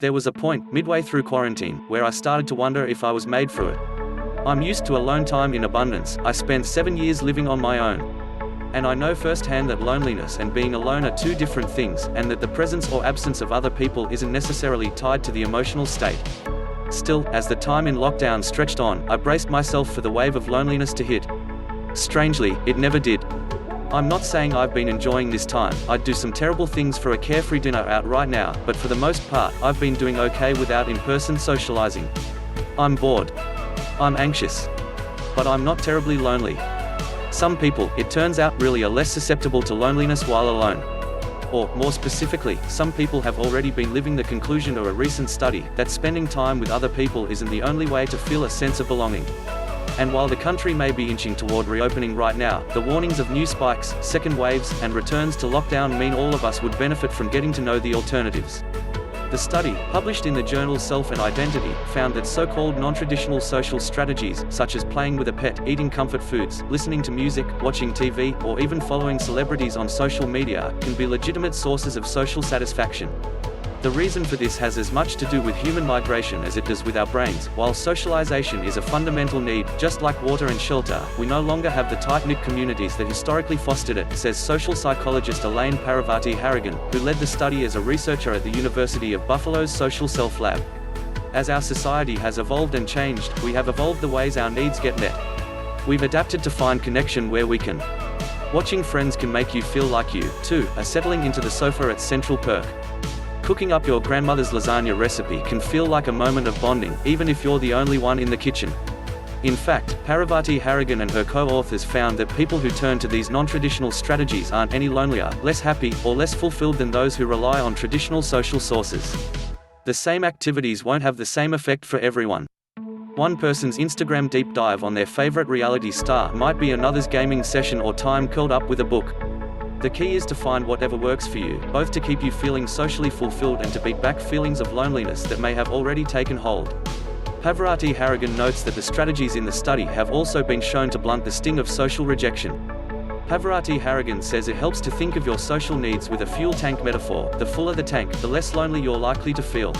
There was a point, midway through quarantine, where I started to wonder if I was made for it. I'm used to alone time in abundance. I spent 7 years living on my own. And I know firsthand that loneliness and being alone are two different things, and that the presence or absence of other people isn't necessarily tied to the emotional state. Still, as the time in lockdown stretched on, I braced myself for the wave of loneliness to hit. Strangely, it never did. I'm not saying I've been enjoying this time. I'd do some terrible things for a carefree dinner out right now, but for the most part, I've been doing okay without in-person socializing. I'm bored. I'm anxious. But I'm not terribly lonely. Some people, it turns out, really are less susceptible to loneliness while alone. Or, more specifically, some people have already been living the conclusion of a recent study, that spending time with other people isn't the only way to feel a sense of belonging. And while the country may be inching toward reopening right now, the warnings of new spikes, second waves, and returns to lockdown mean all of us would benefit from getting to know the alternatives. The study, published in the journal Self and Identity, found that so-called non-traditional social strategies, such as playing with a pet, eating comfort foods, listening to music, watching TV, or even following celebrities on social media, can be legitimate sources of social satisfaction. The reason for this has as much to do with human migration as it does with our brains. While socialization is a fundamental need, just like water and shelter, we no longer have the tight-knit communities that historically fostered it, says social psychologist Elaine Parravati-Harrigan, who led the study as a researcher at the University of Buffalo's Social Self Lab. As our society has evolved and changed, we have evolved the ways our needs get met. We've adapted to find connection where we can. Watching Friends can make you feel like you, too, are settling into the sofa at Central Perk. Cooking up your grandmother's lasagna recipe can feel like a moment of bonding, even if you're the only one in the kitchen. In fact, Parravati-Harrigan and her co-authors found that people who turn to these non-traditional strategies aren't any lonelier, less happy, or less fulfilled than those who rely on traditional social sources. The same activities won't have the same effect for everyone. One person's Instagram deep dive on their favorite reality star might be another's gaming session or time curled up with a book. The key is to find whatever works for you, both to keep you feeling socially fulfilled and to beat back feelings of loneliness that may have already taken hold. Parravati-Harrigan notes that the strategies in the study have also been shown to blunt the sting of social rejection. Parravati-Harrigan says it helps to think of your social needs with a fuel tank metaphor. The fuller the tank, the less lonely you're likely to feel.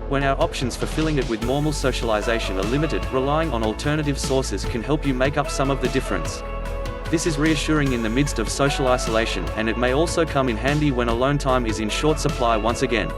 When our options for filling it with normal socialization are limited, relying on alternative sources can help you make up some of the difference. This is reassuring in the midst of social isolation, and it may also come in handy when alone time is in short supply once again.